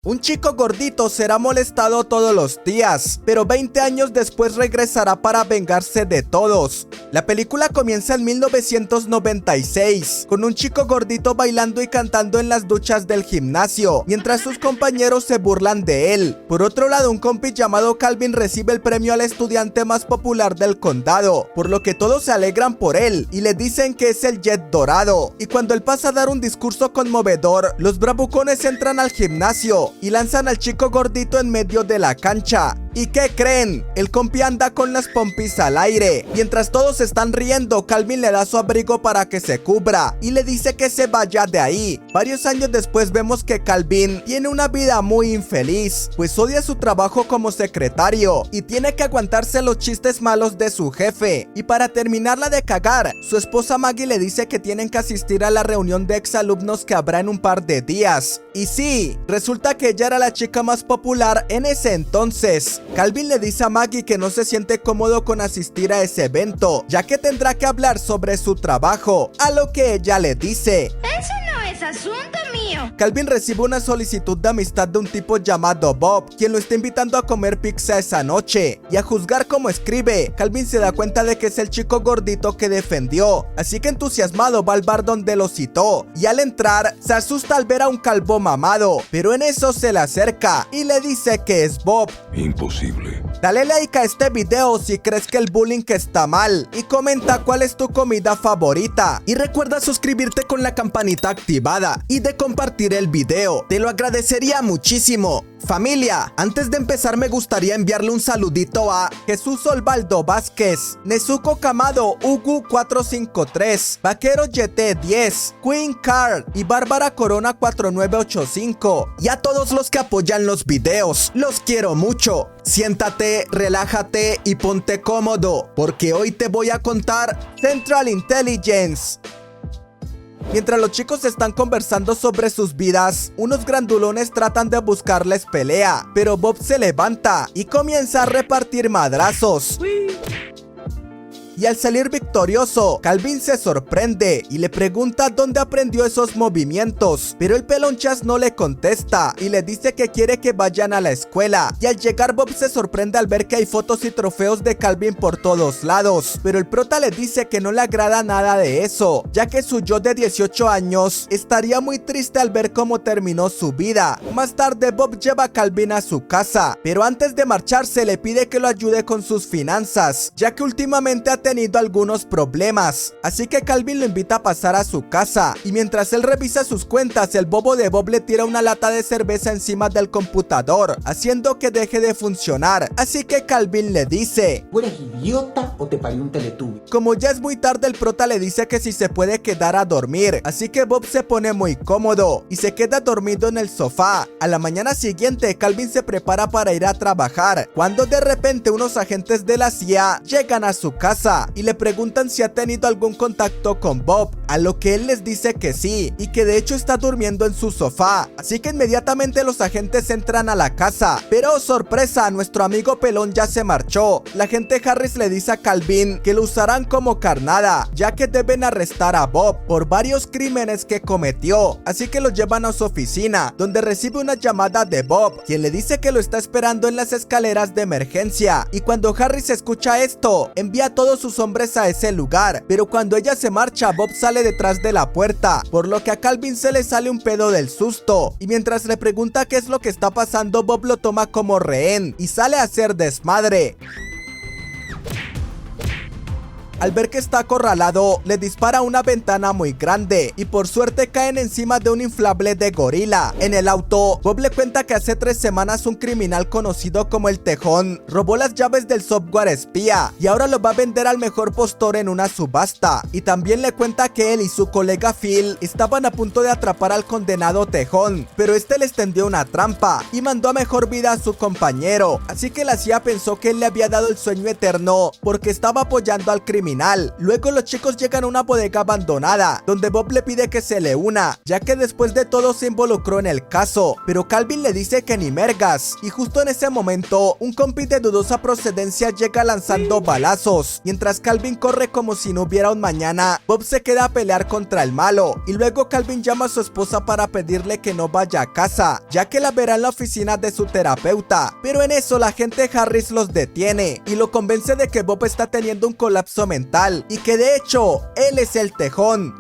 Un chico gordito será molestado todos los días, pero 20 años después regresará para vengarse de todos. La película comienza en 1996, con un chico gordito bailando y cantando en las duchas del gimnasio, mientras sus compañeros se burlan de él. Por otro lado, un compi llamado Calvin recibe el premio al estudiante más popular del condado, por lo que todos se alegran por él y le dicen que es el Jet Dorado. Y cuando él pasa a dar un discurso conmovedor, los bravucones entran al gimnasio y lanzan al chico gordito en medio de la cancha. ¿Y qué creen? El compi anda con las pompis al aire. Mientras todos están riendo, Calvin le da su abrigo para que se cubra y le dice que se vaya de ahí. Varios años después vemos que Calvin tiene una vida muy infeliz, pues odia su trabajo como secretario y tiene que aguantarse los chistes malos de su jefe. Y para terminarla de cagar, su esposa Maggie le dice que tienen que asistir a la reunión de exalumnos que habrá en un par de días. Y sí, resulta que ella era la chica más popular en ese entonces. Calvin le dice a Maggie que no se siente cómodo con asistir a ese evento, ya que tendrá que hablar sobre su trabajo, a lo que ella le dice: Eso no es asunto mío. Calvin recibe una solicitud de amistad de un tipo llamado Bob, quien lo está invitando a comer pizza esa noche, y a juzgar cómo escribe, Calvin se da cuenta de que es el chico gordito que defendió, así que entusiasmado va al bar donde lo citó, y al entrar se asusta al ver a un calvo mamado, pero en eso se le acerca y le dice que es Bob. Imposible. Dale like a este video si crees que el bullying está mal y comenta cuál es tu comida favorita. Y recuerda suscribirte con la campanita activada y de compartir el video. Te lo agradecería muchísimo. Familia, antes de empezar me gustaría enviarle un saludito a Jesús Osvaldo Vázquez, Nezuko Kamado Ugu 453, Vaquero YT 10, Queen Card y Bárbara Corona 4985. Y a todos los que apoyan los videos, los quiero mucho. Siéntate, relájate y ponte cómodo, porque hoy te voy a contar Central Intelligence. Mientras los chicos están conversando sobre sus vidas, unos grandulones tratan de buscarles pelea, pero Bob se levanta y comienza a repartir madrazos. Y al salir victorioso, Calvin se sorprende y le pregunta dónde aprendió esos movimientos, pero el pelonchas no le contesta y le dice que quiere que vayan a la escuela. Y al llegar, Bob se sorprende al ver que hay fotos y trofeos de Calvin por todos lados, pero el prota le dice que no le agrada nada de eso, ya que su yo de 18 años estaría muy triste al ver cómo terminó su vida. Más tarde, Bob lleva a Calvin a su casa, pero antes de marcharse le pide que lo ayude con sus finanzas, ya que últimamente ha tenido algunos problemas, así que Calvin lo invita a pasar a su casa, y mientras él revisa sus cuentas, el bobo de Bob le tira una lata de cerveza encima del computador, haciendo que deje de funcionar, así que Calvin le dice: ¿Tú eres idiota o te parió un Teletubby? Como ya es muy tarde, el prota le dice que si se puede quedar a dormir, así que Bob se pone muy cómodo y se queda dormido en el sofá. A la mañana siguiente, Calvin se prepara para ir a trabajar, cuando de repente unos agentes de la CIA llegan a su casa y le preguntan si ha tenido algún contacto con Bob, a lo que él les dice que sí, y que de hecho está durmiendo en su sofá. Así que inmediatamente los agentes entran a la casa, pero sorpresa, nuestro amigo pelón ya se marchó. La agente Harris le dice a Calvin que lo usarán como carnada, ya que deben arrestar a Bob por varios crímenes que cometió, así que lo llevan a su oficina, donde recibe una llamada de Bob, quien le dice que lo está esperando en las escaleras de emergencia. Y cuando Harris escucha esto, envía a todos sus hombres a ese lugar, pero cuando ella se marcha, Bob sale detrás de la puerta, por lo que a Calvin se le sale un pedo del susto, y mientras le pregunta qué es lo que está pasando, Bob lo toma como rehén y sale a hacer desmadre. Al ver que está acorralado, le dispara a una ventana muy grande y por suerte caen encima de un inflable de gorila. En el auto, Bob le cuenta que hace 3 semanas un criminal conocido como el Tejón robó las llaves del software espía y ahora lo va a vender al mejor postor en una subasta. Y también le cuenta que él y su colega Phil estaban a punto de atrapar al condenado Tejón, pero este les tendió una trampa y mandó a mejor vida a su compañero. Así que la CIA pensó que él le había dado el sueño eterno porque estaba apoyando al criminal. criminal. Luego los chicos llegan a una bodega abandonada, donde Bob le pide que se le una, ya que después de todo se involucró en el caso, pero Calvin le dice que ni mergas, y justo en ese momento, un compi de dudosa procedencia llega lanzando balazos. Mientras Calvin corre como si no hubiera un mañana, Bob se queda a pelear contra el malo, y luego Calvin llama a su esposa para pedirle que no vaya a casa, ya que la verá en la oficina de su terapeuta, pero en eso la agente Harris los detiene, y lo convence de que Bob está teniendo un colapso mental, y que de hecho, él es el tejón.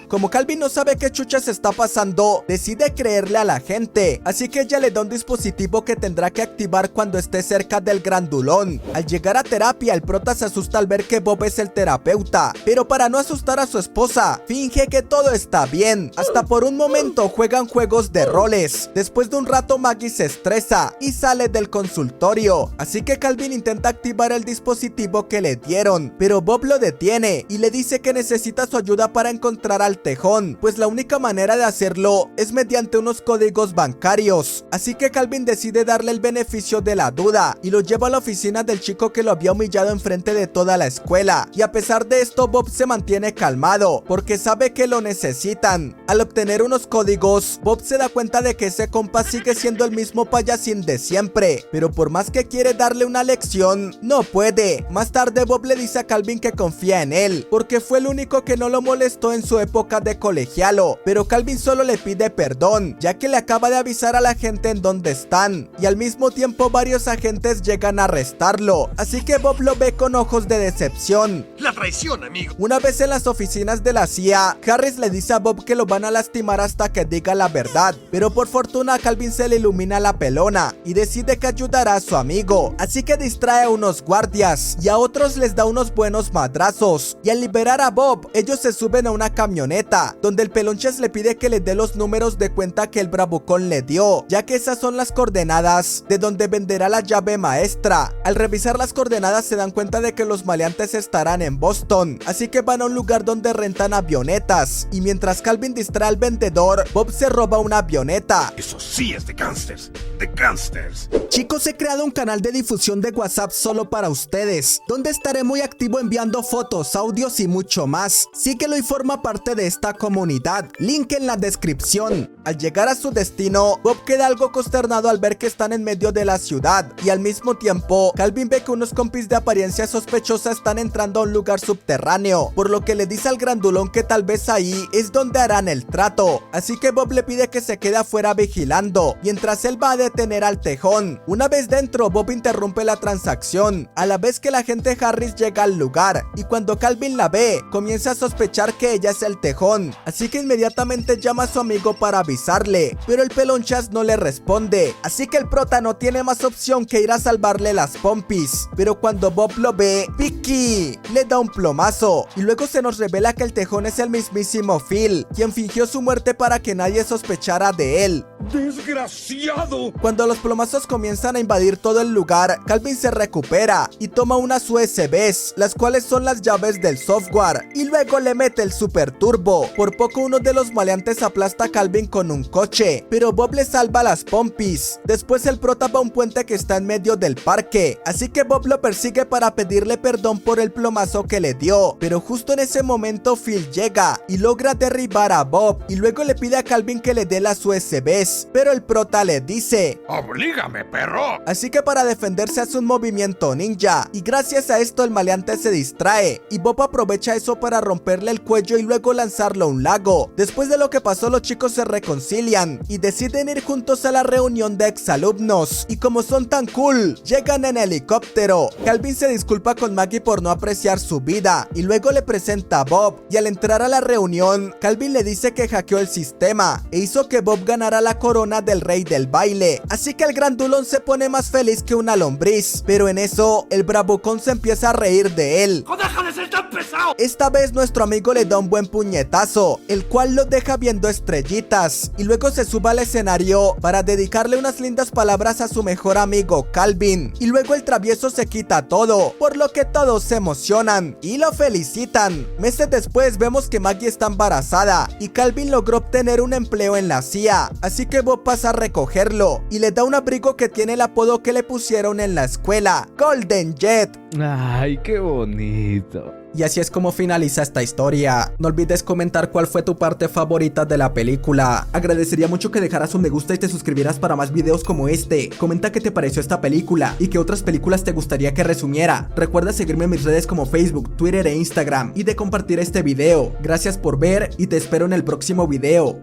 Como Calvin no sabe qué chuchas está pasando, decide creerle a la gente, así que ella le da un dispositivo que tendrá que activar cuando esté cerca del grandulón. Al llegar a terapia, el prota se asusta al ver que Bob es el terapeuta, pero para no asustar a su esposa, finge que todo está bien. Hasta por un momento juegan juegos de roles. Después de un rato Maggie se estresa y sale del consultorio, así que Calvin intenta activar el dispositivo que le dieron, pero Bob lo detiene y le dice que necesita su ayuda para encontrar al tejón, pues la única manera de hacerlo es mediante unos códigos bancarios. Así que Calvin decide darle el beneficio de la duda y lo lleva a la oficina del chico que lo había humillado enfrente de toda la escuela. Y a pesar de esto, Bob se mantiene calmado porque sabe que lo necesitan. Al obtener unos códigos, Bob se da cuenta de que ese compa sigue siendo el mismo payasín de siempre, pero por más que quiere darle una lección, no puede. Más tarde Bob le dice a Calvin que confía en él, porque fue el único que no lo molestó en su época de colegialo, pero Calvin solo le pide perdón, ya que le acaba de avisar a la gente en dónde están, y al mismo tiempo varios agentes llegan a arrestarlo, así que Bob lo ve con ojos de decepción. La traición, amigo. Una vez en las oficinas de la CIA, Harris le dice a Bob que lo van a lastimar hasta que diga la verdad, pero por fortuna a Calvin se le ilumina la pelona y decide que ayudará a su amigo, así que distrae a unos guardias y a otros les da unos buenos madrazos, y al liberar a Bob, ellos se suben a una camioneta donde el pelonchas le pide que le dé los números de cuenta que el bravucón le dio, ya que esas son las coordenadas de donde venderá la llave maestra. Al revisar las coordenadas se dan cuenta de que los maleantes estarán en Boston, así que van a un lugar donde rentan avionetas, y mientras Calvin distrae al vendedor, Bob se roba una avioneta. Eso sí es de gangsters, de gangsters. Chicos, he creado un canal de difusión de WhatsApp solo para ustedes, donde estaré muy activo enviando fotos, audios y mucho más. Síguelo y forma parte de esta comunidad, link en la descripción. Al llegar a su destino, Bob queda algo consternado al ver que están en medio de la ciudad, y al mismo tiempo, Calvin ve que unos compis de apariencia sospechosa están entrando a un lugar subterráneo, por lo que le dice al grandulón que tal vez ahí es donde harán el trato, así que Bob le pide que se quede afuera vigilando, mientras él va a detener al tejón. Una vez dentro, Bob interrumpe la transacción, a la vez que la agente Harris llega al lugar, y cuando Calvin la ve, comienza a sospechar que ella es el tejón, así que inmediatamente llama a su amigo para avisarle, pero el pelonchas no le responde, así que el prota no tiene más opción que ir a salvarle las pompis, pero cuando Bob lo ve, Vicky le da un plomazo, y luego se nos revela que el tejón es el mismísimo Phil, quien fingió su muerte para que nadie sospechara de él. ¡Desgraciado! Cuando los plomazos comienzan a invadir todo el lugar, Calvin se recupera y toma unas USBs, las cuales son las llaves del software, y luego le mete el super turbo. Por poco uno de los maleantes aplasta a Calvin con un coche, pero Bob le salva las pompis. Después el prota va a un puente que está en medio del parque, así que Bob lo persigue para pedirle perdón por el plomazo que le dio, pero justo en ese momento Phil llega y logra derribar a Bob, y luego le pide a Calvin que le dé las USBs, pero el prota le dice: ¡Oblígame, perro! Así que para defenderse hace un movimiento ninja, y gracias a esto el maleante se distrae, y Bob aprovecha eso para romperle el cuello y luego lanzarlo a un lago. Después de lo que pasó, los chicos se reconcilian y deciden ir juntos a la reunión de exalumnos, y como son tan cool, llegan en helicóptero. Calvin se disculpa con Maggie por no apreciar su vida, y luego le presenta a Bob, y al entrar a la reunión, Calvin le dice que hackeó el sistema e hizo que Bob ganara la corona del rey del baile, así que el grandulón se pone más feliz que una lombriz, pero en eso, el bravucón se empieza a reír de él. ¡Deja de ser tan pesado! Esta vez nuestro amigo le da un buen puñetazo, el cual lo deja viendo estrellitas, y luego se sube al escenario para dedicarle unas lindas palabras a su mejor amigo Calvin, y luego el travieso se quita todo, por lo que todos se emocionan y lo felicitan. Meses después vemos que Maggie está embarazada y Calvin logró obtener un empleo en la CIA, así que Bob pasa a recogerlo y le da un abrigo que tiene el apodo que le pusieron en la escuela, Golden Jet. Ay, qué bonito. Y así es como finaliza esta historia. No olvides comentar cuál fue tu parte favorita de la película. Agradecería mucho que dejaras un me gusta y te suscribieras para más videos como este. Comenta qué te pareció esta película y qué otras películas te gustaría que resumiera. Recuerda seguirme en mis redes como Facebook, Twitter e Instagram y de compartir este video. Gracias por ver y te espero en el próximo video.